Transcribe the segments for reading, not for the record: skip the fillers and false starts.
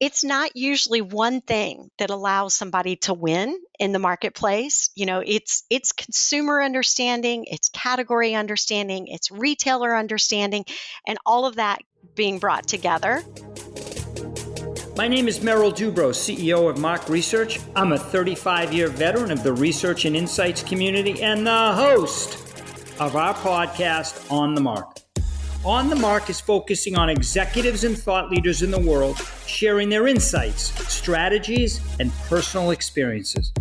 it's not usually one thing that allows somebody to win in the marketplace. It's consumer understanding, it's category understanding, it's retailer understanding, and all of that being brought together. My name is Merrill Dubrow, CEO of Mark Research. I'm a 35-year veteran of the research and insights community and the host of our podcast, On the Mark. On the Mark is focusing on executives and thought leaders in the world, sharing their insights, strategies, and personal experiences.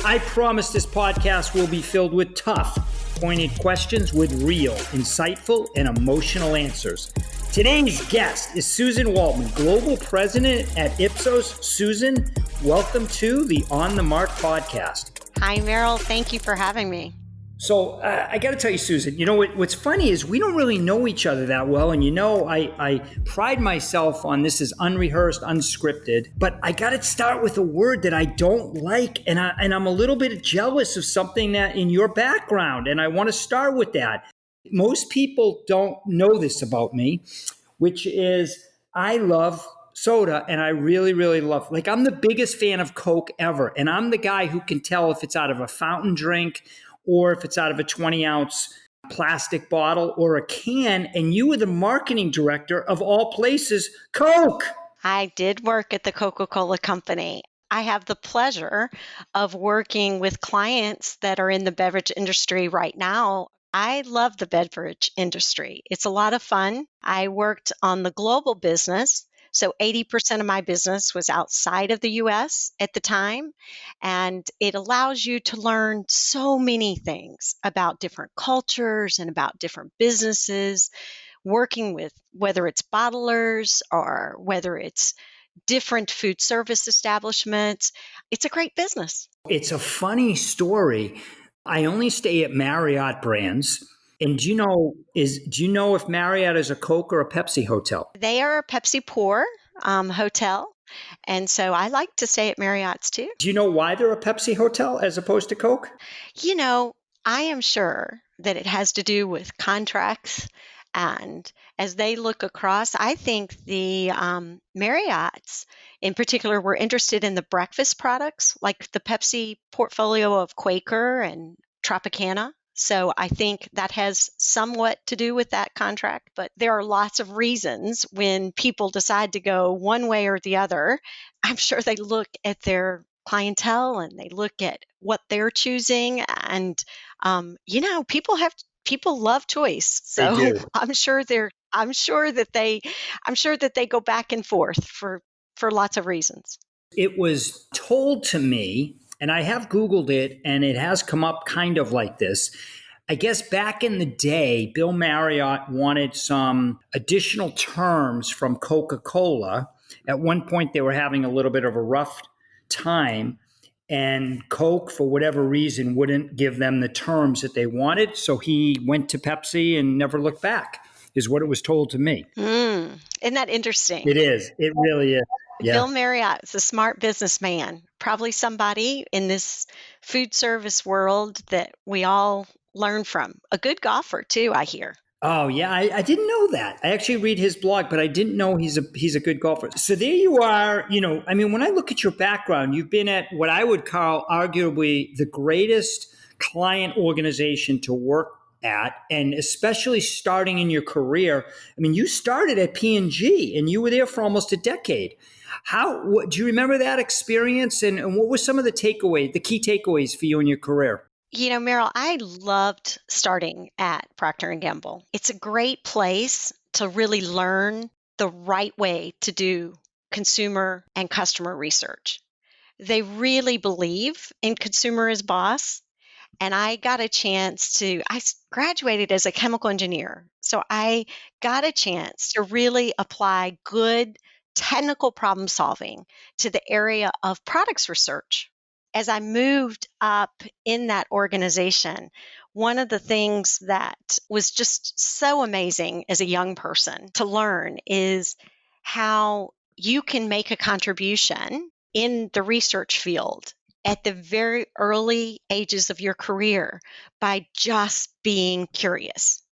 I promise this podcast will be filled with tough, pointed questions with real, insightful, and emotional answers. Today's guest is Susan Waltman, Global President at Ipsos. Susan, welcome to the On the Mark podcast. Hi, Merrill. Thank you for having me. So I got to tell you, Susan, what's funny is we don't really know each other that well. And I pride myself on this as unrehearsed, unscripted. But I got to start with a word that I don't like. And I'm a little bit jealous of something that in your background. And I want to start with that. Most people don't know this about me, which is I love soda and I really, really love, I'm the biggest fan of Coke ever. And I'm the guy who can tell if it's out of a fountain drink or if it's out of a 20-ounce plastic bottle or a can. And you were the marketing director of all places, Coke. I did work at the Coca-Cola company. I have the pleasure of working with clients that are in the beverage industry right now. I love the beverage industry. It's a lot of fun. I worked on the global business. So 80% of my business was outside of the US at the time. And it allows you to learn so many things about different cultures and about different businesses, working with whether it's bottlers or whether it's different food service establishments. It's a great business. It's a funny story. I only stay at Marriott brands. And do you know if Marriott is a Coke or a Pepsi hotel? They are a Pepsi Pour hotel. And so I like to stay at Marriott's too. Do you know why they're a Pepsi hotel as opposed to Coke? I am sure that it has to do with contracts. And as they look across, I think the Marriotts in particular were interested in the breakfast products, like the Pepsi portfolio of Quaker and Tropicana. So I think that has somewhat to do with that contract. But there are lots of reasons when people decide to go one way or the other. I'm sure they look at their clientele and they look at what they're choosing. And, people love choice. So I'm sure that they go back and forth for lots of reasons. It was told to me, and I have Googled it, and it has come up kind of like this. I guess back in the day, Bill Marriott wanted some additional terms from Coca-Cola. At one point, they were having a little bit of a rough time, and Coke, for whatever reason, wouldn't give them the terms that they wanted. So he went to Pepsi and never looked back, is what it was told to me. Isn't that interesting? It is. It really is. Yeah. Bill Marriott is a smart businessman, probably somebody in this food service world that we all learn from. A good golfer too, I hear. Oh yeah, I didn't know that. I actually read his blog, but I didn't know he's a good golfer. So there you are. When I look at your background, you've been at what I would call arguably the greatest client organization to work at, and especially starting in your career. You started at P&G and you were there for almost a decade. Do you remember that experience, and what were some of the key takeaways for you in your career? Merrill, I loved starting at Procter Gamble. It's a great place to really learn the right way to do consumer and customer research. They really believe in consumer as boss. And I got a chance I graduated as a chemical engineer. So I got a chance to really apply good technical problem solving to the area of products research. As I moved up in that organization, one of the things that was just so amazing as a young person to learn is how you can make a contribution in the research field at the very early ages of your career by just being curious,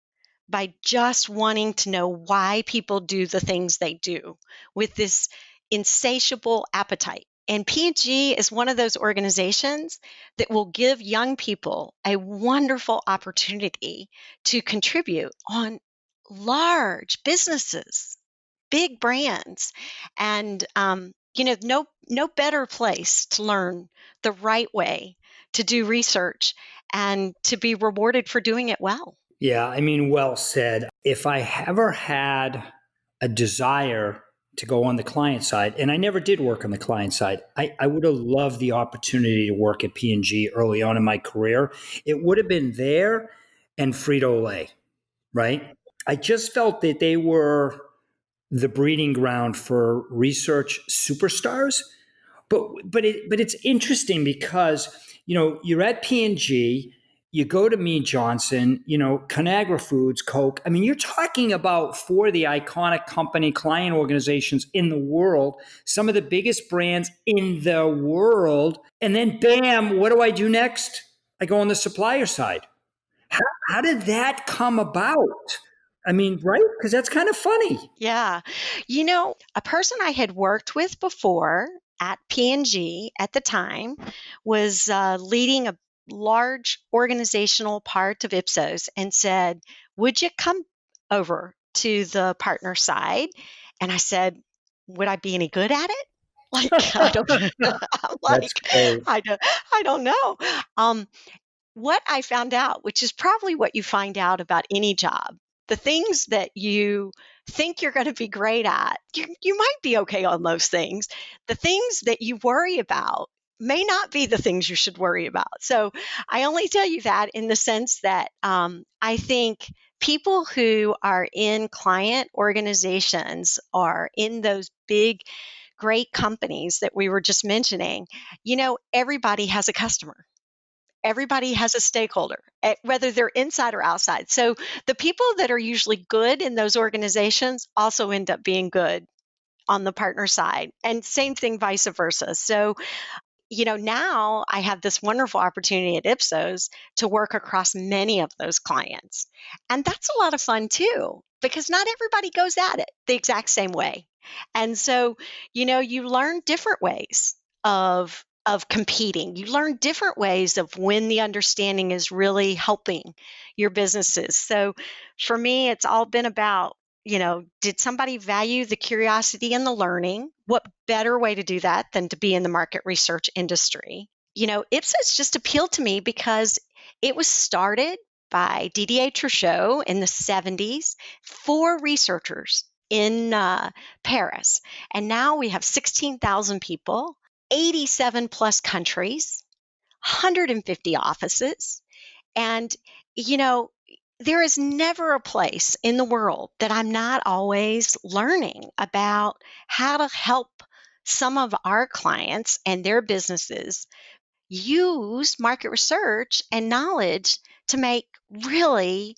by just wanting to know why people do the things they do with this insatiable appetite. And P&G is one of those organizations that will give young people a wonderful opportunity to contribute on large businesses, big brands. And, no better place to learn the right way to do research and to be rewarded for doing it well. Yeah, I mean, well said. If I ever had a desire to go on the client side, and I never did work on the client side, I would have loved the opportunity to work at P&G early on in my career. It would have been there and Frito-Lay, right? I just felt that they were the breeding ground for research superstars. But it's interesting because you're at P&G, you go to Mead Johnson, Conagra Foods, Coke. I mean, you're talking about four of the iconic company client organizations in the world, some of the biggest brands in the world. And then bam, what do I do next? I go on the supplier side. How did that come about? I mean, right? Because that's kind of funny. Yeah. A person I had worked with before at P&G at the time was leading a large organizational part of Ipsos and said, "Would you come over to the partner side?" And I said, "Would I be any good at it?" Like, I don't, I'm That's like, great. I don't know. Um, what I found out, which is probably what you find out about any job, the things that you think you're going to be great at, you might be okay on those things. The things that you worry about may not be the things you should worry about. So I only tell you that in the sense that I think people who are in client organizations or in those big, great companies that we were just mentioning, everybody has a customer. Everybody has a stakeholder, whether they're inside or outside. So the people that are usually good in those organizations also end up being good on the partner side, and same thing vice versa. So now I have this wonderful opportunity at Ipsos to work across many of those clients. And that's a lot of fun too, because not everybody goes at it the exact same way. And so, you learn different ways of competing. You learn different ways of when the understanding is really helping your businesses. So for me, it's all been about did somebody value the curiosity and the learning? What better way to do that than to be in the market research industry? Ipsos just appealed to me because it was started by Didier Truchot in the 70s, four researchers in Paris. And now we have 16,000 people, 87 plus countries, 150 offices. And, you know, there is never a place in the world that I'm not always learning about how to help some of our clients and their businesses use market research and knowledge to make really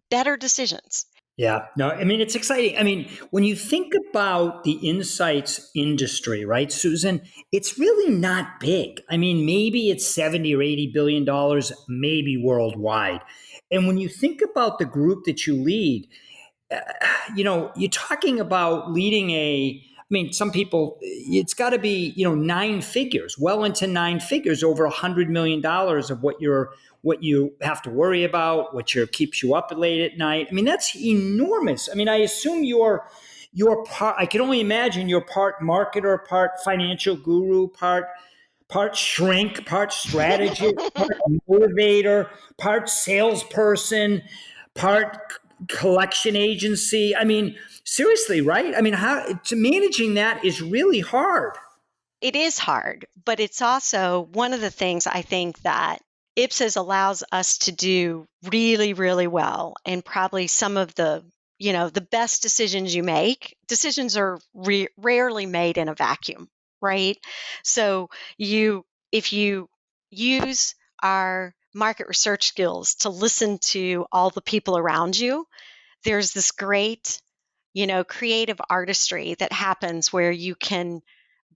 better decisions. Yeah, no, I mean, it's exciting. I mean, when you think about the insights industry, right, Susan, it's really not big. I mean, maybe it's 70 or 80 billion dollars, maybe worldwide. And when you think about the group that you lead, you're talking about leading I mean, some people, it's got to be, nine figures, well into nine figures, over $100 million of what you have to worry about, keeps you up late at night. I mean, that's enormous. I mean, I assume you're part, I can only imagine you're part marketer, part financial guru, part shrink, part strategist, part motivator, part salesperson, part collection agency. I mean, seriously, right? I mean, how to managing that is really hard. It is hard, but it's also one of the things I think that Ipsos allows us to do really, really well. And probably some of the best decisions you make, decisions are rarely made in a vacuum, right? So if you use our market research skills to listen to all the people around you, there's this great, creative artistry that happens where you can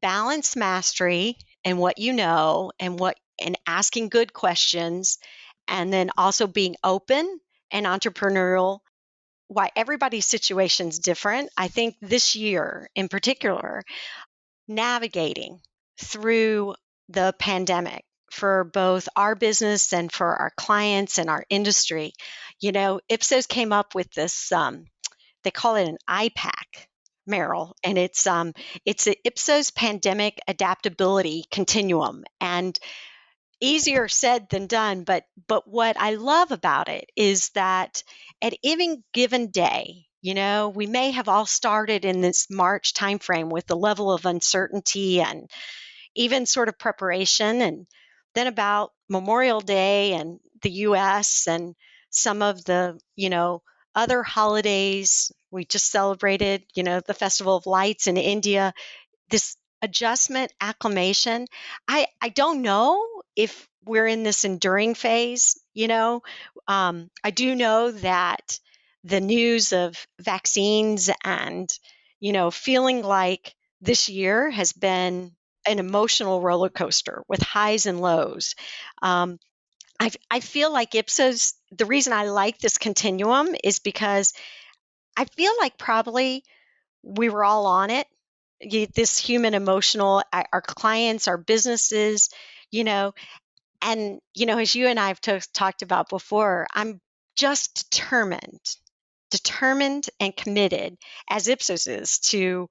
balance mastery and what you know and asking good questions, and then also being open and entrepreneurial. Why everybody's situation's different. I think this year in particular, navigating through the pandemic for both our business and for our clients and our industry. Ipsos came up with this, they call it an IPAC, Merrill, and it's a Ipsos Pandemic Adaptability Continuum. And easier said than done, but what I love about it is that at any given day, we may have all started in this March timeframe with the level of uncertainty and even sort of preparation, and then about Memorial Day and the US and some of the, other holidays. We just celebrated, the Festival of Lights in India, this adjustment, acclimation. I don't know if we're in this enduring phase. I do know that the news of vaccines and, feeling like this year has been an emotional roller coaster with highs and lows. Um, I feel like Ipsos, the reason I like this continuum is because I feel like probably we were all on it. This human emotional, our clients, our businesses, you know, and, as you and I have talked about before, I'm just determined and committed as Ipsos is to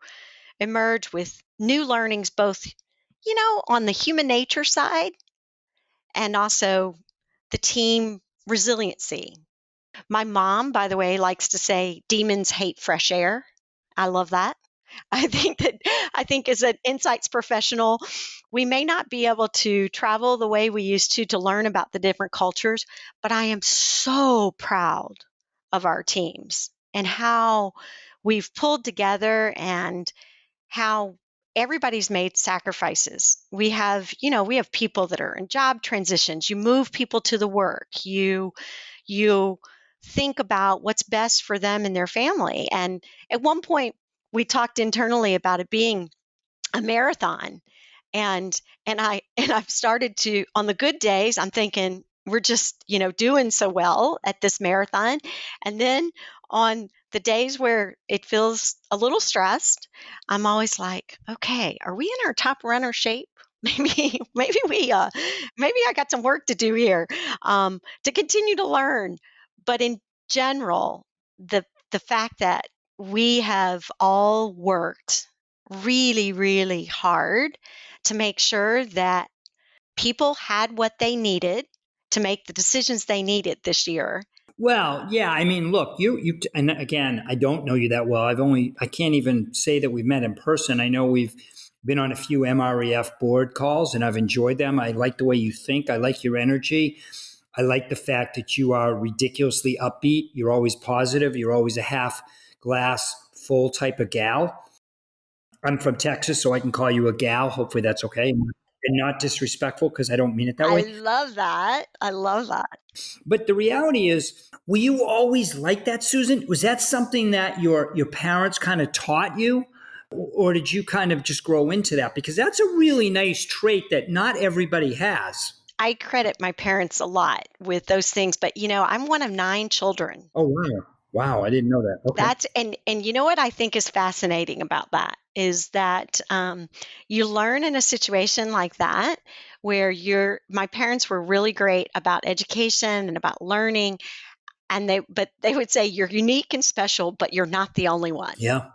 emerge with new learnings, both, on the human nature side and also the team resiliency. My mom, by the way, likes to say demons hate fresh air. I love that. I think as an insights professional, we may not be able to travel the way we used to learn about the different cultures, but I am so proud of our teams and how we've pulled together and how everybody's made sacrifices. We have people that are in job transitions. You move people to the work. You think about what's best for them and their family. And at one point, we talked internally about it being a marathon. And I've started to, on the good days, I'm thinking we're just, doing so well at this marathon. And then on the days where it feels a little stressed, I'm always like, okay, are we in our top runner shape? Maybe I got some work to do here, to continue to learn. But in general, the fact that we have all worked really, really hard to make sure that people had what they needed to make the decisions they needed this year. Well, yeah, I mean, look, and again, I don't know you that well. I can't even say that we've met in person. I know we've been on a few MREF board calls and I've enjoyed them. I like the way you think. I like your energy. I like the fact that you are ridiculously upbeat. You're always positive. You're always a half glass full type of gal. I'm from Texas, so I can call you a gal. Hopefully that's okay and not disrespectful because I don't mean it that I way. love that. I love that. But the reality is, were you always like that, Susan? Was that something that your parents kind of taught you? Or did you kind of just grow into that? Because that's a really nice trait that not everybody has. I credit my parents a lot with those things, but I'm one of 9 children. Oh, wow. Wow, I didn't know that. Okay. That's and you know what I think is fascinating about that is that you learn in a situation like that where my parents were really great about education and about learning, and they would say you're unique and special, but you're not the only one. Yeah.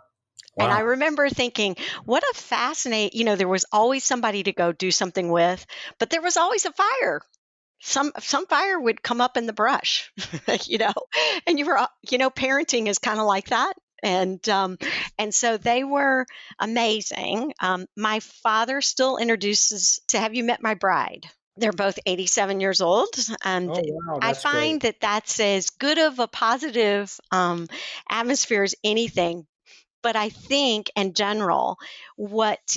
And I Wow. remember thinking, what a fascinating, there was always somebody to go do something with, but there was always a fire. Some fire would come up in the brush, you know, and parenting is kind of like that. And so they were amazing. My father still introduces to have you met my bride? They're both 87 years old. And Oh, wow. I That's great. find that that's as good of a positive atmosphere as anything. But I think in general, what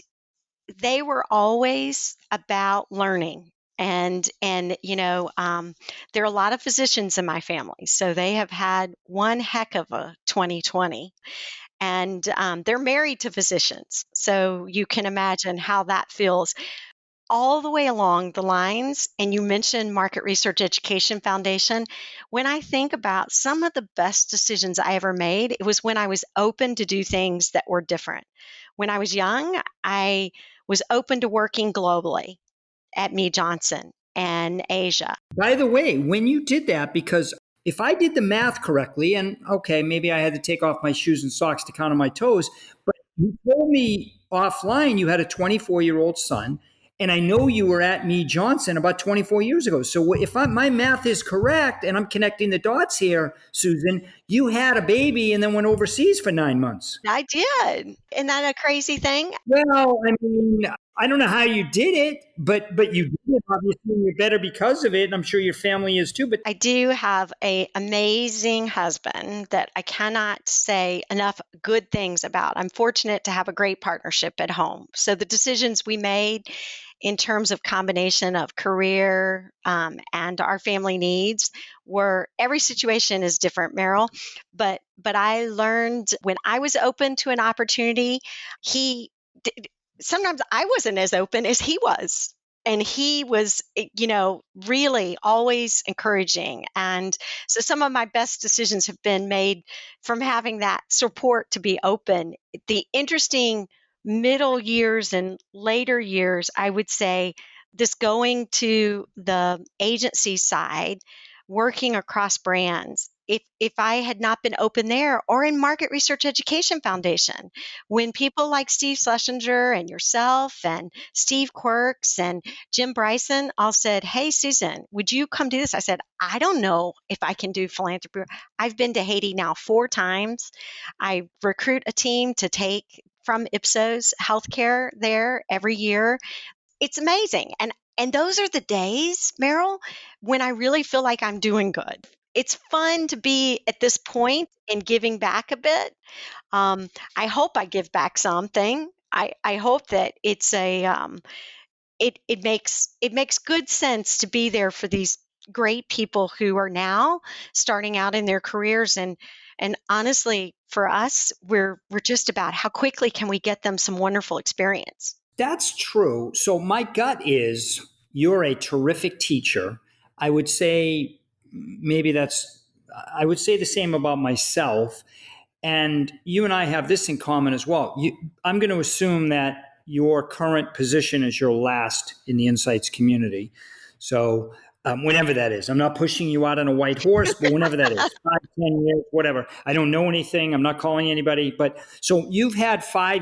they were always about learning. And there are a lot of physicians in my family, so they have had one heck of a 2020, and they're married to physicians, so you can imagine how that feels all the way along the lines. And you mentioned Market Research Education Foundation. When I think about some of the best decisions I ever made, it was when I was open to do things that were different. when I was young, I was open to working globally at Me Johnson and Asia. By the way, when you did that, because if I did the math correctly, and okay, maybe I had to take off my shoes and socks to count on my toes, but you told me offline you had a 24-year-old son, and I know you were at Me Johnson about 24 years ago. So if my math is correct and I'm connecting the dots here, Susan, you had a baby and then went overseas for 9 months. I did. Isn't that a crazy thing? Well, I mean, I don't know how you did it, but you did it. Obviously, you're better because of it, and I'm sure your family is too. But I do have an amazing husband that I cannot say enough good things about. I'm fortunate to have a great partnership at home. So the decisions we made in terms of combination of career and our family needs were every situation is different, Merrill. But I learned when I was open to an opportunity, he sometimes I wasn't as open as he was. And he was, really always encouraging. And so some of my best decisions have been made from having that support to be open. The interesting middle years and later years, I would say, this going to the agency side, working across brands. If I had not been open there or in Market Research Education Foundation, when people like Steve Schlesinger and yourself and Steve Quirks and Jim Bryson all said, "Hey, Susan, would you come do this?" I said, "I don't know if I can do philanthropy." I've been to Haiti now 4 times. I recruit a team to take from Ipsos healthcare there every year. It's amazing. And those are the days, Merrill, when I really feel like I'm doing good. It's fun to be at this point in giving back a bit. I hope I give back something. I hope that it makes good sense to be there for these great people who are now starting out in their careers, and honestly for us we're just about how quickly can we get them some wonderful experience. that's true. So my gut is you're a terrific teacher. I would say maybe that's, I would say the same about myself. And you and I have this in common as well. I'm going to assume that your current position is your last in the insights community. So, whenever that is, I'm not pushing you out on a white horse, but whenever that is, 5, 10 years, whatever. I don't know anything. I'm not calling anybody. But so you've had 5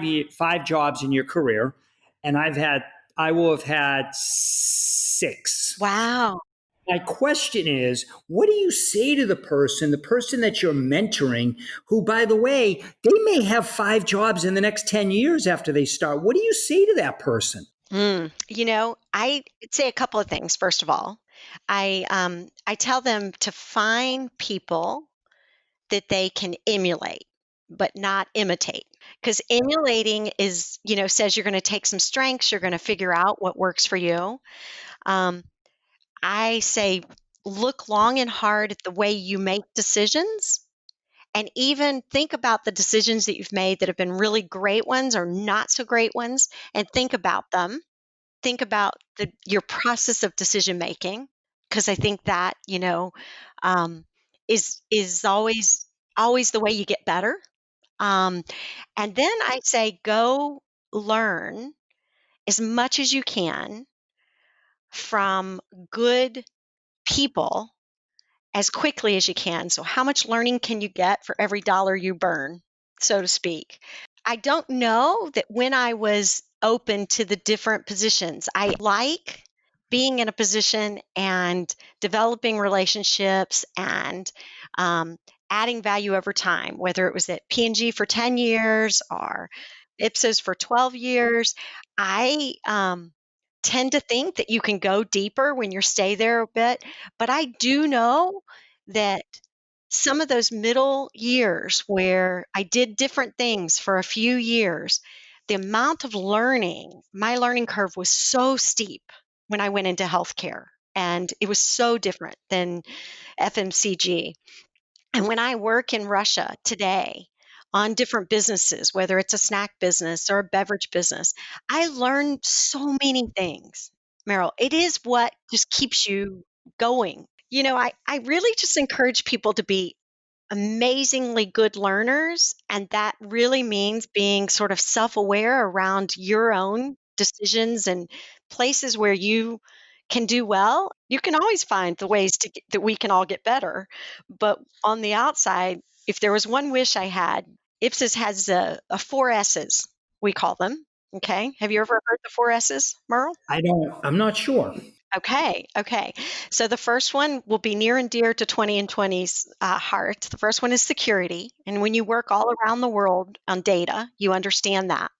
jobs in your career, and I will have had 6. Wow. My question is, what do you say to the person that you're mentoring, who, by the way, they may have 5 jobs in the next 10 years after they start? What do you say to that person? I'd say a couple of things. First of all, I tell them to find people that they can emulate, but not imitate. Because emulating says you're going to take some strengths, you're going to figure out what works for you. Um, I say look long and hard at the way you make decisions, and even think about the decisions that you've made that have been really great ones or not so great ones, and think about them. Think about your process of decision making, because I think that um, is always the way you get better. Um, and then I say go learn as much as you can from good people as quickly as you can. So, how much learning can you get for every dollar you burn, so to speak? I don't know that when I was open to the different positions, I like being in a position and developing relationships and um, adding value over time, whether it was at P&G for 10 years or Ipsos for 12 years. I tend to think that you can go deeper when you stay there a bit, but I do know that some of those middle years where I did different things for a few years, the amount of learning, my learning curve was so steep when I went into healthcare. And it was so different than FMCG. And when I work in Russia today on different businesses, whether it's a snack business or a beverage business, I learned so many things. Meryl, it is what just keeps you going. I really just encourage people to be amazingly good learners. And that really means being sort of self aware around your own decisions and places where you can do well. You can always find the ways that we can all get better. But on the outside, if there was one wish I had, Ipsos has a four S's, we call them. Okay. Have you ever heard the four S's, Merle? I'm not sure. Okay. So the first one will be near and dear to 20 and 20's heart. The first one is security. And when you work all around the world on data, you understand that.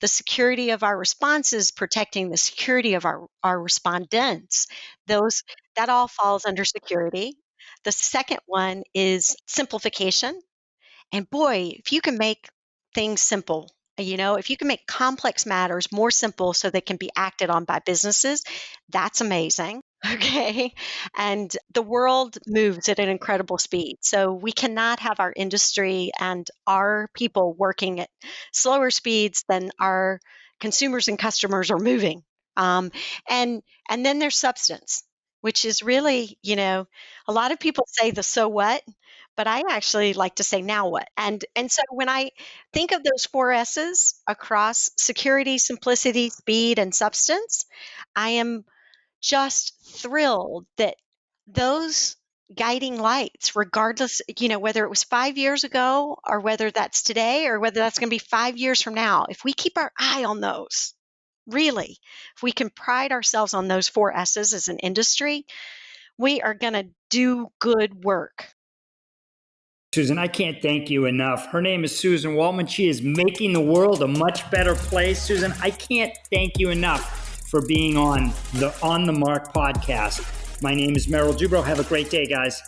The security of our responses, protecting the security of our respondents, those that all falls under security. The second one is simplification. And boy, if you can make things simple, if you can make complex matters more simple so they can be acted on by businesses, that's amazing. Okay. And the world moves at an incredible speed. So we cannot have our industry and our people working at slower speeds than our consumers and customers are moving. Um, and then there's substance, which is really, a lot of people say the so what, but I actually like to say now what. And so when I think of those four S's across security, simplicity, speed, and substance, I am just thrilled that those guiding lights, regardless, whether it was 5 years ago or whether that's today or whether that's going to be 5 years from now, if we keep our eye on those, really, if we can pride ourselves on those four S's as an industry, we are going to do good work. Susan, I can't thank you enough. Her name is Susan Waltman. She is making the world a much better place. Susan, I can't thank you enough for being on the Mark podcast. My name is Merrill Dubrow. Have a great day, guys.